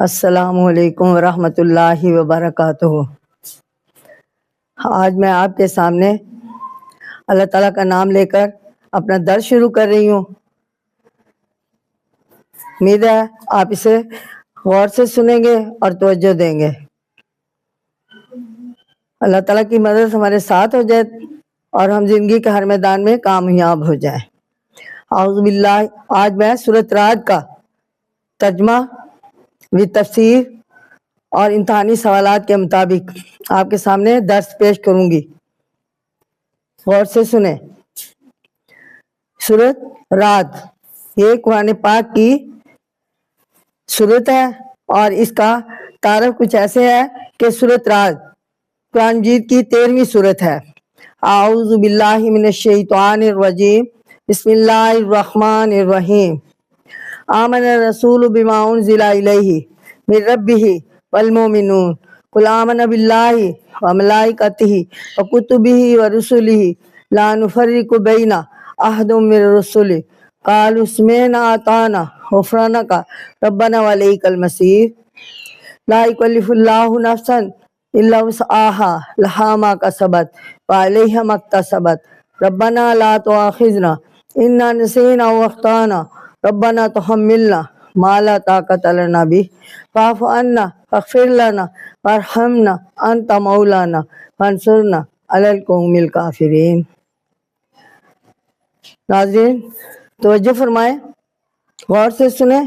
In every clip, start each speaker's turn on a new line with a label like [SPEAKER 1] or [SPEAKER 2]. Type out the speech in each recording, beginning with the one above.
[SPEAKER 1] السلام علیکم ورحمۃ اللہ وبرکاتہ۔ آج میں آپ کے سامنے اللہ تعالیٰ کا نام لے کر اپنا درس شروع کر رہی ہوں۔ امید ہے آپ اسے غور سے سنیں گے اور توجہ دیں گے۔ اللہ تعالیٰ کی مدد ہمارے ساتھ ہو جائے اور ہم زندگی کے ہر میدان میں کامیاب ہو جائیں۔ اعوذ باللہ۔ آج میں سورۃ رعد کا ترجمہ و تفسیر اور امتحانی سوالات کے مطابق آپ کے سامنے درس پیش کروں گی، غور سے سنیں۔ سورۃ رعد یہ قرآن پاک کی سورت ہے اور اس کا تعارف کچھ ایسے ہے کہ سورۃ رعد قرآن مجید کی 13ویں سورت ہے۔ اعوذ باللہ من الشیطان الرجیم، بسم اللہ الرحمن الرحیم۔ آمن الرسول بما انزل الیہ من ربہ والمؤمنون قل آمنا باللہ وملائکتہ وکتبہ ورسلہ لا نفرق بین احد من الرسل قالوا سمعنا واطعنا غفرانک ربنا والیک المصیر۔ لا یکلف اللہ نفسا الا وسعها لها ما کسبت وعلیہا ما اکتسبت ربنا لا تؤاخذنا ان نسینا واخطأنا ربنا تحملنا ما لا طاقت لنا به واعف عنا واغفر لنا وارحمنا انت مولانا فانصرنا علی القوم الکافرین۔ ناظرین توجہ فرمائیں، غور سے سنیں،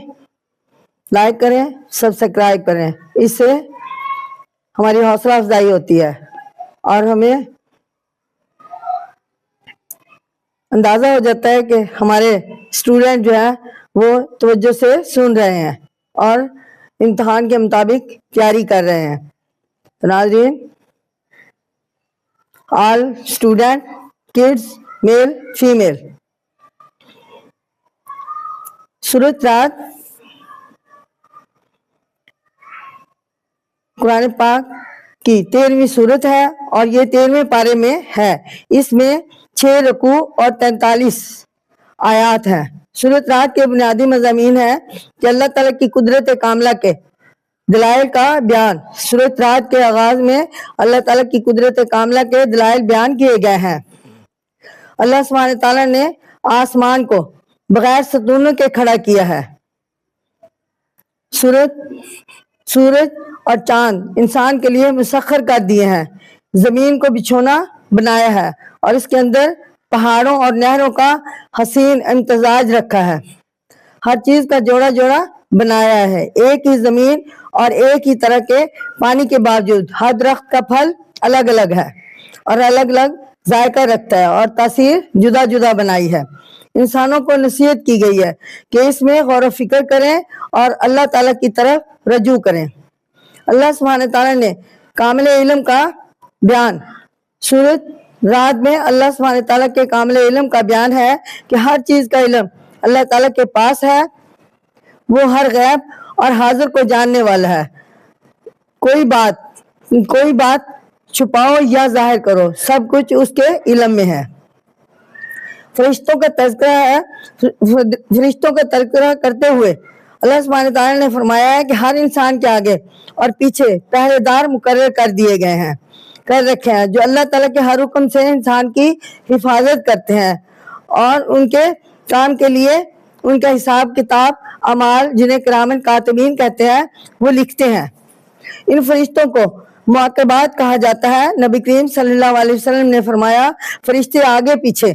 [SPEAKER 1] لائک کریں، سبسکرائب کریں، اس سے ہماری حوصلہ افزائی ہوتی ہے اور ہمیں اندازہ ہو جاتا ہے کہ ہمارے اسٹوڈنٹ جو ہیں وہ توجہ سے سن رہے ہیں اور امتحان کے مطابق تیاری کر رہے ہیں۔ ناظرین، آل اسٹوڈنٹ کڈز میل فیمیل، سورۃ رعد قرآن پاک کی 13ویں سورت ہے اور یہ 13ویں پارے میں ہے۔ اس میں 6 رکوع اور 43 آیات ہیں۔ سورۃ رعد کے بنیادی مضامین ہیں کہ اللہ تعالیٰ کی قدرت کاملہ کے دلائل کا بیان۔ سورۃ رعد کے آغاز میں اللہ تعالیٰ کی قدرت کاملہ کے دلائل بیان کیے گئے ہیں۔ اللہ سبحانہ تعالیٰ نے آسمان کو بغیر ستونوں کے کھڑا کیا ہے۔ سورج اور چاند انسان کے لیے مسخر کر دیے ہیں۔ زمین کو بچھونا بنایا ہے اور اس کے اندر پہاڑوں اور نہروں کا حسین امتزاج رکھا ہے۔ ہر چیز کا جوڑا جوڑا بنایا ہے۔ ایک ہی زمین اور ایک ہی طرح کے پانی کے باوجود ہر درخت کا پھل الگ الگ ہے اور الگ الگ ذائقہ رکھتا ہے اور تاثیر جدا جدا بنائی ہے۔ انسانوں کو نصیحت کی گئی ہے کہ اس میں غور و فکر کریں اور اللہ تعالیٰ کی طرف رجوع کریں۔ اللہ سبحانہ تعالیٰ نے کامل علم کا بیان۔ سورۃ رعد میں اللہ سبحانہ تعالیٰ کے کامل علم کا بیان ہے کہ ہر چیز کا علم اللہ تعالیٰ کے پاس ہے۔ وہ ہر غیب اور حاضر کو جاننے والا ہے۔ کوئی بات چھپاؤ یا ظاہر کرو، سب کچھ اس کے علم میں ہے۔ فرشتوں کا تذکرہ کرتے ہوئے اللہ سبحانہ تعالیٰ نے فرمایا ہے کہ ہر انسان کے آگے اور پیچھے پہرے دار مقرر کر رکھے ہیں جو اللہ تعالیٰ کے ہر حکم سے انسان کی حفاظت کرتے ہیں اور ان کے کام کے لیے ان کا حساب کتاب اعمال، جنہیں کرامن کاتبین کہتے ہیں، وہ لکھتے ہیں۔ ان فرشتوں کو معقبات کہا جاتا ہے۔ نبی کریم صلی اللہ علیہ وسلم نے فرمایا، فرشتے آگے پیچھے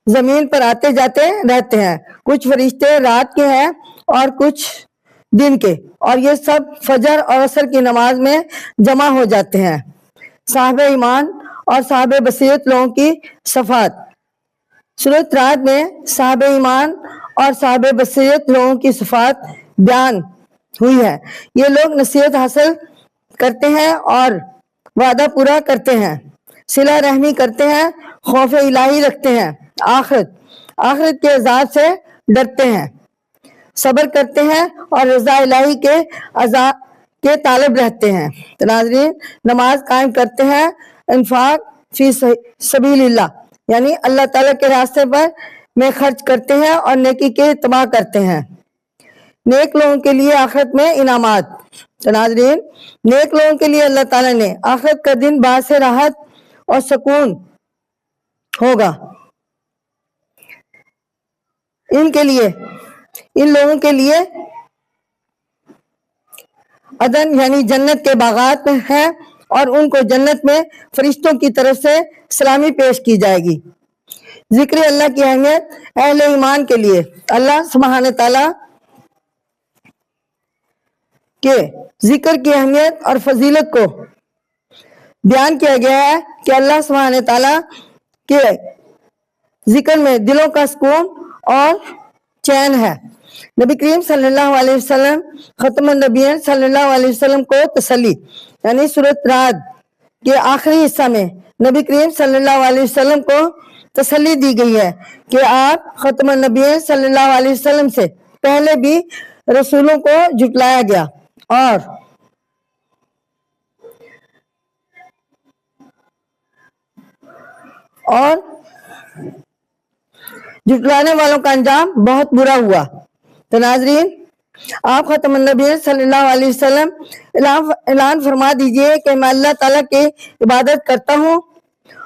[SPEAKER 1] زمین پر آتے جاتے رہتے ہیں۔ کچھ فرشتے رات کے ہیں اور کچھ دن کے، اور یہ سب فجر اور عصر کی نماز میں جمع ہو جاتے ہیں۔ صاحب ایمان اور صاحب بصیرت لوگوں کی صفات۔ سورۃ رعد میں صاحب ایمان اور صاحب بصیرت لوگوں کی صفات بیان ہوئی ہے۔ یہ لوگ نصیحت حاصل کرتے ہیں اور وعدہ پورا کرتے ہیں، صلہ رحمی کرتے ہیں، خوف الہی رکھتے ہیں، آخرت کے عذاب سے ڈرتے ہیں، صبر کرتے ہیں اور رضا الہی کے عذاب کے طالب رہتے ہیں۔ ناظرین، نماز قائم کرتے ہیں، انفاق فی سبیل اللہ یعنی اللہ تعالیٰ کے راستے پر میں خرچ کرتے ہیں اور نیکی کے اتباع کرتے ہیں۔ نیک لوگوں کے لیے آخرت میں انعامات. تو ناظرین، نیک لوگوں کے لیے اللہ تعالیٰ نے آخرت کا دن باعث راحت اور سکون ہوگا. ان لوگوں کے لیے عدن یعنی جنت کے باغات ہیں اور ان کو جنت میں فرشتوں کی طرف سے سلامی پیش کی جائے گی. ذکر اللہ کی اہمیت اہل ایمان کے لیے اللہ سبحانہ تعالیٰ کے ذکر کی اہمیت اور فضیلت کو بیان کیا گیا ہے کہ اللہ سبحانہ تعالیٰ کے ذکر میں دلوں کا سکون اور چین ہے. نبی کریم صلی اللہ علیہ وسلم ختم النبیین صلی اللہ علیہ وسلم کو تسلی یعنی سورۃ رعد کے آخری حصہ میں نبی کریم صلی اللہ علیہ وسلم کو تسلی دی گئی ہے کہ آپ ختم النبیین صلی اللہ علیہ وسلم سے پہلے بھی رسولوں کو جھٹلایا گیا اور جھٹلانے والوں کا انجام بہت برا ہوا. تو ناظرین، آپ ختم النبیین صلی اللہ علیہ وسلم اعلان فرما دیجئے کہ میں اللہ تعالیٰ کی عبادت کرتا ہوں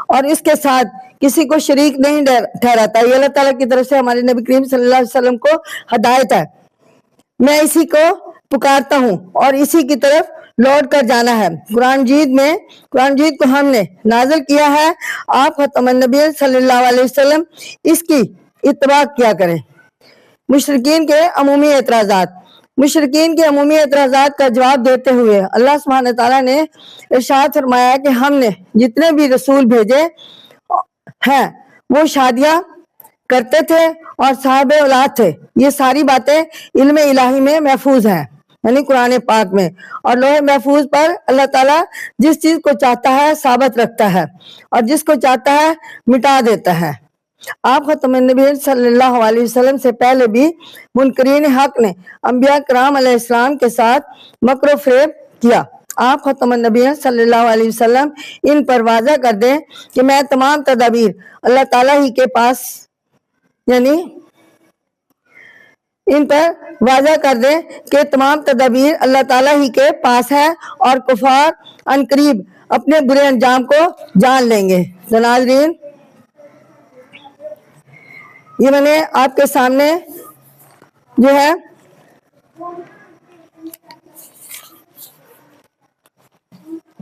[SPEAKER 1] اور اس کے ساتھ کسی کو شریک نہیں ٹھہراتا. یہ اللہ تعالیٰ کی طرف سے ہمارے نبی کریم صلی اللہ علیہ وسلم کو ہدایت ہے. میں اسی کو پکارتا ہوں اور اسی کی طرف لوٹ کر جانا ہے. قرآن مجید کو ہم نے نازل کیا ہے. آپ ختم النبی صلی اللہ علیہ وسلم اس کی اتباع کیا کریں. مشرکین کے عمومی اعتراضات کا جواب دیتے ہوئے اللہ سبحانہ تعالیٰ نے ارشاد فرمایا کہ ہم نے جتنے بھی رسول بھیجے ہیں وہ شادیاں کرتے تھے اور صاحب اولاد تھے. یہ ساری باتیں علم الہی میں محفوظ ہیں یعنی قرآن پاک میں، اور لوح محفوظ پر اللہ تعالیٰ جس چیز کو چاہتا ہے ثابت رکھتا ہے اور جس کو چاہتا ہے مٹا دیتا ہے. آپ ختم النبی صلی اللہ علیہ وسلم سے پہلے بھی منکرین حق نے انبیاء کرام علیہ السلام کے ساتھ مکر و فریب کیا. آپ ختم النبی صلی اللہ علیہ وسلم ان پر واضح کر دیں کہ میں تمام تدابیر اللہ تعالیٰ ہی کے پاس یعنی ان پر واضح کر دیں کہ تمام تدابیر اللہ تعالیٰ ہی کے پاس ہے اور کفار عنقریب اپنے برے انجام کو جان لیں گے. ناظرین، یہ میں نے آپ کے سامنے جو ہے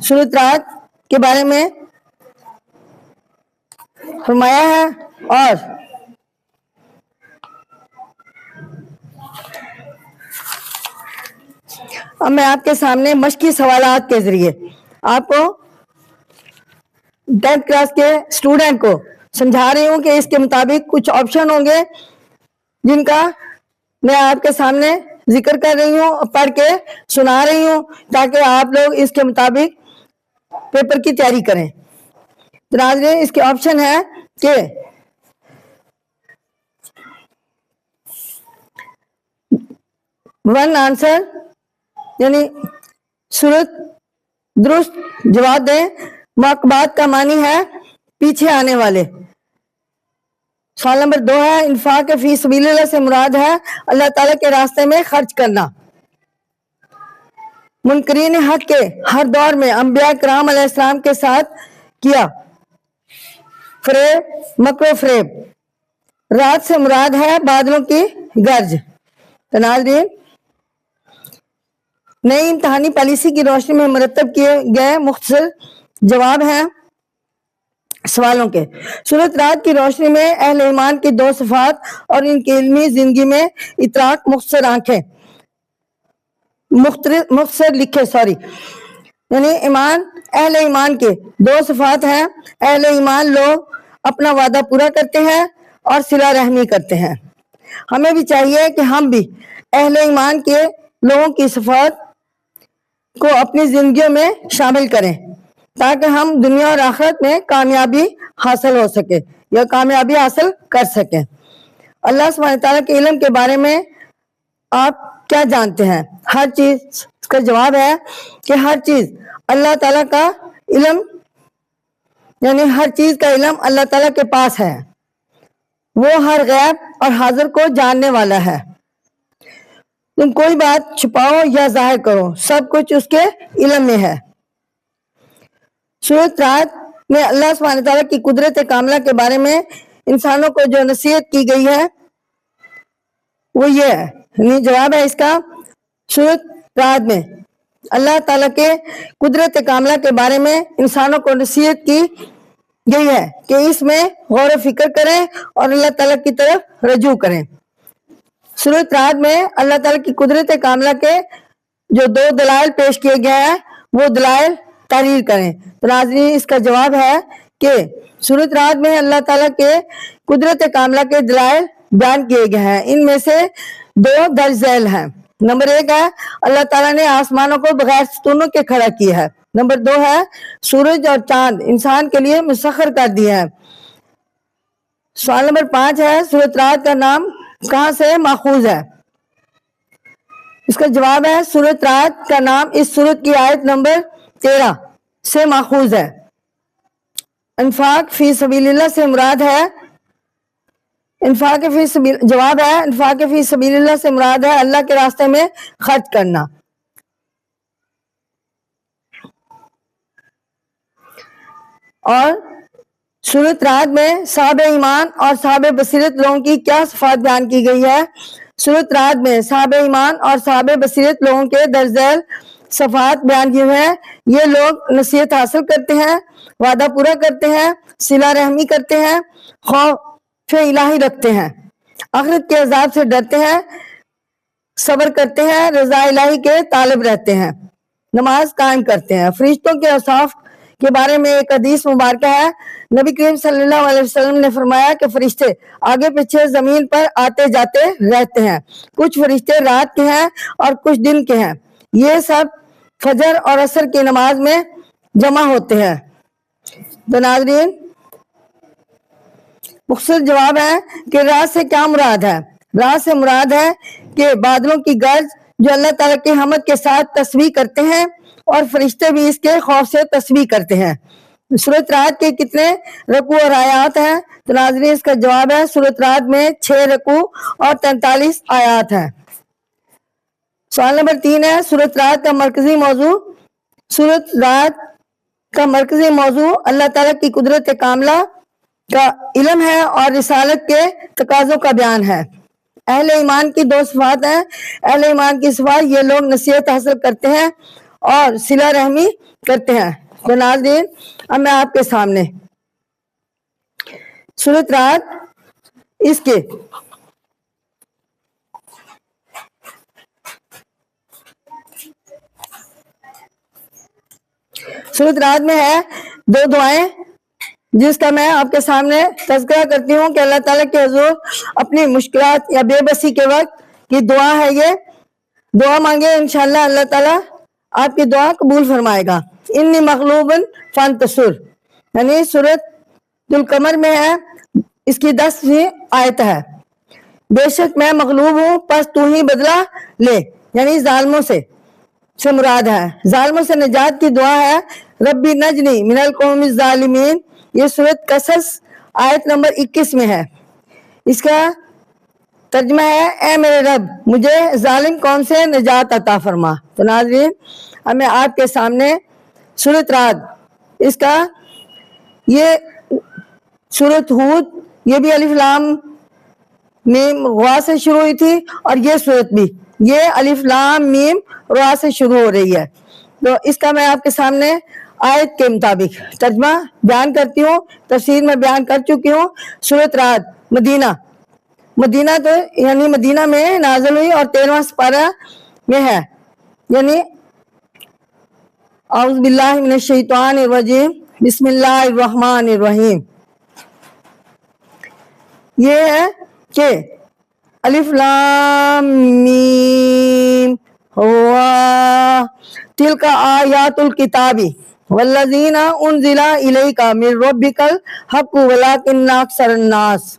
[SPEAKER 1] سورۃ رعد کے بارے میں فرمایا ہے اور اب میں آپ کے سامنے مشقی سوالات کے ذریعے آپ کو 10th کلاس کے اسٹوڈنٹ کو سمجھا رہی ہوں کہ اس کے مطابق کچھ آپشن ہوں گے جن کا میں آپ کے سامنے ذکر کر رہی ہوں، پڑھ کے سنا رہی ہوں تاکہ آپ لوگ اس کے مطابق پیپر کی تیاری کریں. تو ناظرین، اس کے آپشن ہے کہ ون آنسر یعنی صورت درست جواب دیں. معقبات کا معنی ہے پیچھے آنے والے. سوال نمبر 2 ہے انفاق فی سبیل اللہ سے مراد ہے اللہ تعالیٰ کے راستے میں خرچ کرنا. منکرین حق کے ہر دور میں انبیاء کرام علیہ السلام کے ساتھ کیا فریب، مکر و فریب. رات سے مراد ہے بادلوں کی گرج. تو ناظرین، نئی امتحانی پالیسی کی روشنی میں مرتب کیے گئے مختصر جواب ہیں سوالوں کے. سورۃ رعد کی روشنی میں اہل ایمان کی 2 صفات اور ان کی علمی زندگی میں اطلاق مختصر لکھے یعنی اہل ایمان کے 2 صفات ہیں. اہل ایمان لوگ اپنا وعدہ پورا کرتے ہیں اور صلہ رحمی کرتے ہیں. ہمیں بھی چاہیے کہ ہم بھی اہل ایمان کے لوگوں کی صفات کو اپنی زندگیوں میں شامل کریں تاکہ ہم دنیا اور آخرت میں کامیابی حاصل ہو سکے یا کامیابی حاصل کر سکیں. اللہ سبحانہ تعالیٰ کے علم کے بارے میں آپ کیا جانتے ہیں؟ ہر چیز کا جواب ہے کہ ہر چیز اللہ تعالیٰ کا علم یعنی ہر چیز کا علم اللہ تعالیٰ کے پاس ہے. وہ ہر غیب اور حاضر کو جاننے والا ہے. تم کوئی بات چھپاؤ یا ظاہر کرو، سب کچھ اس کے علم میں ہے۔ سورۃ رات میں اللہ سبحانہ تعالیٰ کی قدرت کاملہ کے بارے میں انسانوں کو جو نصیحت کی گئی ہے وہ یہ ہے، یعنی جواب ہے اس کا، سورۃ رات میں اللہ تعالیٰ کے قدرت کاملہ کے بارے میں انسانوں کو نصیحت کی گئی ہے کہ اس میں غور و فکر کریں اور اللہ تعالیٰ کی طرف رجوع کریں۔ سورۃ رات میں اللہ تعالیٰ کی قدرت کاملہ کے جو 2 دلائل پیش کیے گئے ہیں وہ دلائل تحریر کریں۔ تو ناظرین اس کا جواب ہے کہ سورۃ رات میں اللہ تعالیٰ کے قدرت کاملہ کے دلائل بیان کیے گئے ہیں، ان میں سے 2 درج ذیل ہیں۔ نمبر 1 ہے اللہ تعالیٰ نے آسمانوں کو بغیر ستونوں کے کھڑا کیا ہے۔ نمبر 2 ہے سورج اور چاند انسان کے لیے مسخر کر دیے ہیں۔ سوال نمبر 5 ہے سورۃ رات کا نام کہاں سے ماخوذ ہے؟ اس کا جواب ہے سورۃ رات کا نام اس سورت کی آیت نمبر 13 سے ماخوذ ہے۔ انفاق فی سبیل اللہ سے مراد ہے، جواب ہے انفاق فی سبیل اللہ سے مراد ہے اللہ کے راستے میں خرچ کرنا۔ اور سورۃ رات میں صاحب ایمان اور صاحب بصیرت لوگوں کی کیا صفات بیان کی گئی ہے؟ سورۃ رات میں صاحب ایمان اور صاحب بصیرت لوگوں کے درج ذیل صفات بیان کیے ہوئے ہیں۔ یہ لوگ نصیحت حاصل کرتے ہیں، وعدہ پورا کرتے ہیں، صلہ رحمی کرتے ہیں، خوف الہی رکھتے ہیں، آخرت کے عذاب سے ڈرتے ہیں، صبر کرتے ہیں، رضا الہی کے طالب رہتے ہیں، نماز قائم کرتے ہیں۔ فرشتوں کے اوصاف کے بارے میں ایک حدیث مبارکہ ہے، نبی کریم صلی اللہ علیہ وسلم نے فرمایا کہ فرشتے آگے پیچھے زمین پر آتے جاتے رہتے ہیں، کچھ فرشتے رات کے ہیں اور کچھ دن کے ہیں، یہ سب فجر اور عصر کی نماز میں جمع ہوتے ہیں۔ تو ناظرین مختصر جواب ہے کہ رات سے کیا مراد ہے؟ رات سے مراد ہے کہ بادلوں کی گرج جو اللہ تعالیٰ کی حمد کے ساتھ تسبیح کرتے ہیں اور فرشتے بھی اس کے خوف سے تسبیح کرتے ہیں۔ سورۃ رات کے کتنے رکوع اور آیات ہیں؟ تو ناظرین اس کا جواب ہے سورۃ رات میں 6 رکوع اور 43 آیات ہیں۔ سوال نمبر 3 ہے سورۃ رات کا مرکزی موضوع۔ سورۃ رات کا مرکزی موضوع اللہ تعالیٰ کی قدرت کاملہ کا علم ہے اور رسالت کے تقاضوں کا بیان ہے۔ اہل ایمان کی 2 صفات ہیں۔ اہل ایمان کی صفات یہ لوگ نصیحت حاصل کرتے ہیں اور صلہ رحمی کرتے ہیں۔ تو ناظرین اب میں آپ کے سامنے سورۃ رات اس کے سورۃ رات میں ہے 2 دعائیں جس کا میں آپ کے سامنے تذکرہ کرتی ہوں کہ اللہ تعالیٰ کے حضور اپنی مشکلات یا بے بسی کے وقت کی دعا ہے، یہ دعا مانگے انشاءاللہ اللہ تعالیٰ آپ کی دعا قبول فرمائے گا۔ انی مغلوب فانتصر، یعنی سورۃ القمر میں ہے، اس کی 10ویں آیت ہے، بے شک میں مغلوب ہوں پس تو ہی بدلہ لے، یعنی ظالموں سے مراد ہے، ظالموں سے نجات کی دعا ہے۔ ربی نجنی من القوم الظالمین، یہ سورۃ قصص آیت نمبر 21 میں ہے، اس کا ترجمہ ہے اے میرے رب مجھے ظالم قوم سے نجات عطا فرما۔ تو ناظرین اب میں آپ کے سامنے سورۃ رات اس کا یہ سورۃ ہود یہ بھی الف لام میم را سے شروع ہوئی تھی اور یہ سورت بھی یہ الف لام میم را سے شروع ہو رہی ہے۔ تو اس کا میں آپ کے سامنے آیت کے مطابق ترجمہ بیان کرتی ہوں، تفسیر میں بیان کر چکی ہوں۔ سورۃ رات مدینہ تو یعنی مدینہ میں نازل ہوئی اور 13واں سپارہ میں ہے، یعنی اعوذ باللہ من الشیطان الرجیم بسم اللہ الرحمن الرحیم۔ یہ ہے کہ الف لام میم ہوا تلک آیات الکتاب والذین انزل الیک من ربک الحق ولکن اکثر الناس،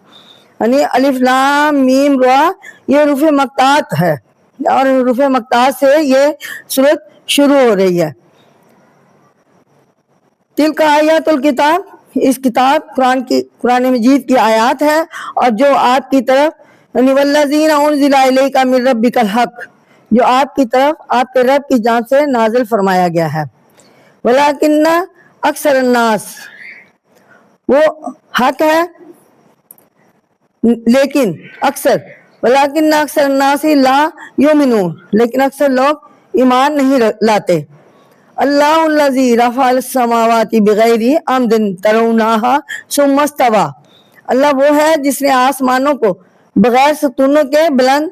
[SPEAKER 1] یعنی الف لام میم را یہ حروف مقطعات ہے اور حروف مقطعات سے یہ سورت شروع ہو رہی ہے۔ تلک آیات الکتاب، اس کتاب قرآن مجید کی آیات ہے اور جو آپ کی طرف یعنی والذین انزل الیک من ربک الحق، جو آپ کی طرف آپ کے رب کی جانب سے نازل فرمایا گیا ہے۔ ولیکن اکثر الناس، وہ حق ہے لیکن اکثر، ولیکن اکثر الناس لا یؤمنون، لیکن اکثر لوگ ایمان نہیں لاتے۔ اللہ الذی رفع السماوات بغیر عمد ترونہا ثم استوی، اللہ وہ ہے جس نے آسمانوں کو بغیر ستونوں کے بلند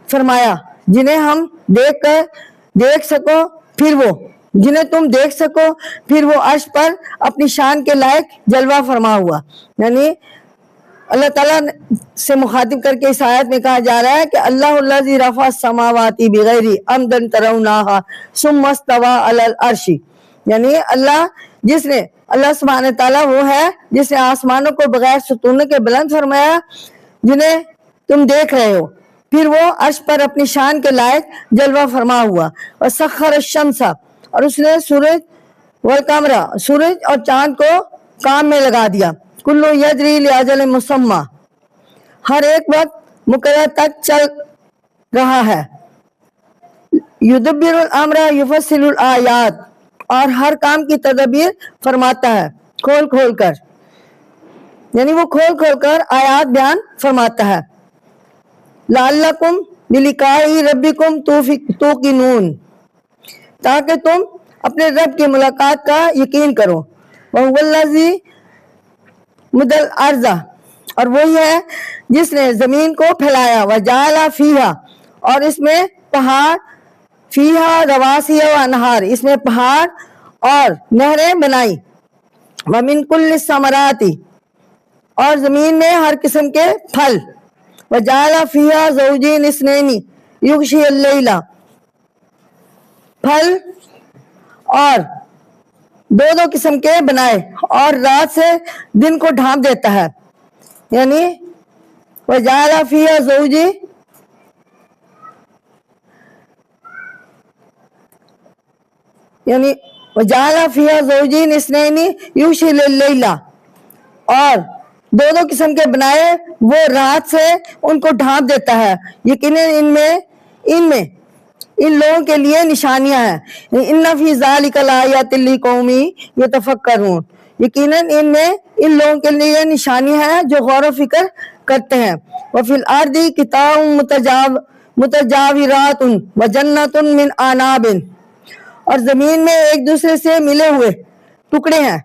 [SPEAKER 1] فرمایا، جنہیں ہم دیکھ سکو، پھر وہ جنہیں تم دیکھ سکو، پھر وہ عرش پر اپنی شان کے لائق جلوہ فرما ہوا۔ یعنی اللہ تعالیٰ سے مخاطب کر کے اس آیت میں کہا جا رہا ہے کہ اللہ الذی رفع السماوات بغیر عمد ترونہا ثم استوی علی العرش، یعنی اللہ سبحانہ تعالیٰ وہ ہے جس نے آسمانوں کو بغیر ستونوں کے بلند فرمایا جنہیں تم دیکھ رہے ہو، پھر وہ عرش پر اپنی شان کے لائق جلوہ فرما ہوا۔ وسخر الشمس، اور اس نے سورج والقمر، سورج اور چاند کو کام میں لگا دیا، کل یجری لاجل مسمى، ہر ایک وقت مقرر تک چل رہا ہے۔ یدبر الامر یفصل الآیات، اور ہر کام کی تدبیر فرماتا ہے کھول کھول کر، یعنی وہ کھول کھول کر آیات بیان فرماتا ہے۔ لعلکم بلقاء ربکم توقنون، تاکہ تم اپنے رب کی ملاقات کا یقین کرو۔ وَهُوَ الَّذِي مَدَّ الْأَرْضَ، اور وہی ہے جس نے زمین کو پھیلایا، وَجَعَلَ فِيهَا، اور اس میں پہاڑ، فِيهَا رَوَاسِيَ وَأَنْهَارَ، اس میں پہاڑ اور نہریں بنائی، وَمِن كُلِّ الثَّمَرَاتِ، اور زمین میں ہر قسم کے پھل، وَجَعَلَ فِيهَا زَوْجَيْنِ اثْنَيْنِ يُغْشِي اللَّيْلَ، پھل اور دو قسم کے بنائے اور رات سے دن کو ڈھانپ دیتا ہے، یعنی وَجَعَلَ فِيهَا زَوْجَيْنِ اثْنَيْنِ يُغْشِي اللَّيْلَ، اور دو قسم کے بنائے وہ رات سے ان کو ڈھانپ دیتا ہے۔ یقیناً ان لوگوں کے لیے نشانیاں ہیں، ان فی ذالک لآیات لقوم یتفکرون، یقیناً ان لوگوں کے لیے نشانیاں ہیں جو غور و فکر کرتے ہیں۔ وفی الارض قطع متجاورات وجنات من اعناب، اور زمین میں ایک دوسرے سے ملے ہوئے ٹکڑے ہیں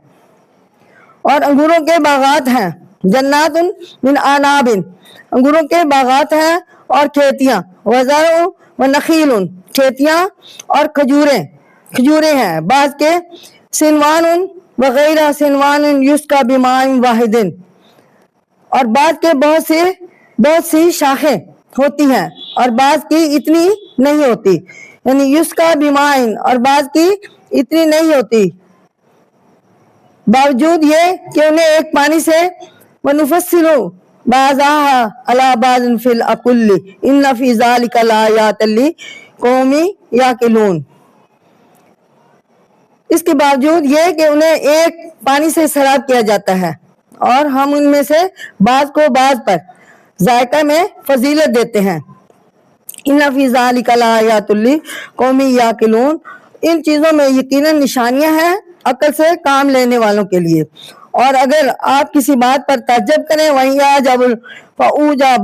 [SPEAKER 1] اور انگوروں کے باغات ہیں، جنات من اعناب، انگوروں کے باغات ہیں اور کھیتیاں، وزرع ونخیل، کھیتیاں اور کھجوریں ہیں، بعض کے سنوان وغیر سنوان یسقی بماء واحد، اور بعض کے بہت سی شاخیں ہوتی ہیں اور بعض کی اتنی نہیں ہوتی، یعنی یسقی بماء، اور بعض کی اتنی نہیں ہوتی، باوجود یہ کہ انہیں ایک پانی سے وَنُفَصِّلُ بَعْضَهَا عَلَى بَعْضٍ فِي الْعُقُولِ إِنَّ فِي ذَلِكَ لَآيَاتٍ لِقَوْمٍ يَعْقِلُونَ، اس کے باوجود یہ کہ انہیں ایک پانی سے سیراب کیا جاتا ہے اور ہم ان میں سے بعض کو بعض پر ذائقہ میں فضیلت دیتے ہیں۔ إِنَّ فِي ذَلِكَ لَآيَاتٍ لِقَوْمٍ يَعْقِلُونَ، ان چیزوں میں یقیناً نشانیاں ہیں عقل سے کام لینے والوں کے لیے۔ اور اگر آپ کسی بات پر تعجب کریں، وَإِنْ يَعْجَبْ فَأُعْجَبْ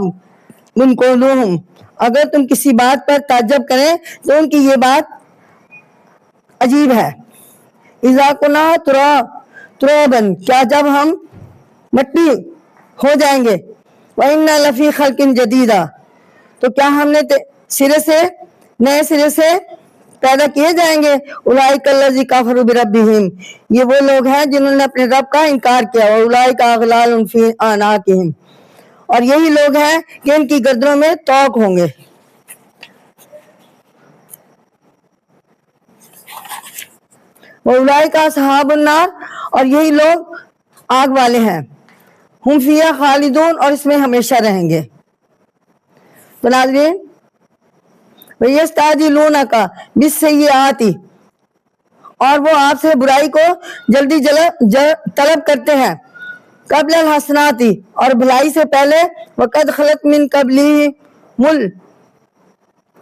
[SPEAKER 1] قُلُوبُهُمْ، اگر تم کسی بات پر تعجب کریں تو ان کی یہ بات عجیب ہے۔ اِذَا كُنَّا تُرَابًا، کیا جب ہم مٹی ہو جائیں گے، وَإِنَّا لَفِي خَلْقٍ جَدِيدٍ، تو کیا ہم نے نئے سرے سے پیدا کیے جائیں گے۔ اولئک الذین کفروا بربہم، یہ وہ لوگ ہیں جنہوں نے اپنے رب کا انکار کیا، اولئک اغلال فی اعناقہم، اور یہی لوگ ہیں کہ ان کی گردنوں میں طوق ہوں گے۔ اولئک اصحاب النار، اور یہی لوگ آگ والے ہیں، ہم فیہا خالدون، اور اس میں ہمیشہ رہیں گے۔ تو ناظرین، وَيَسْتَعْجِلُونَكَ بِالسَّيِّئَاتِ، اور وہ آپ سے برائی کو جلدی طلب کرتے ہیں، قبل الحسنات، اور بھلائی سے پہلے، وَقَدْ خَلَتْ مِن قَبْلِهِمُ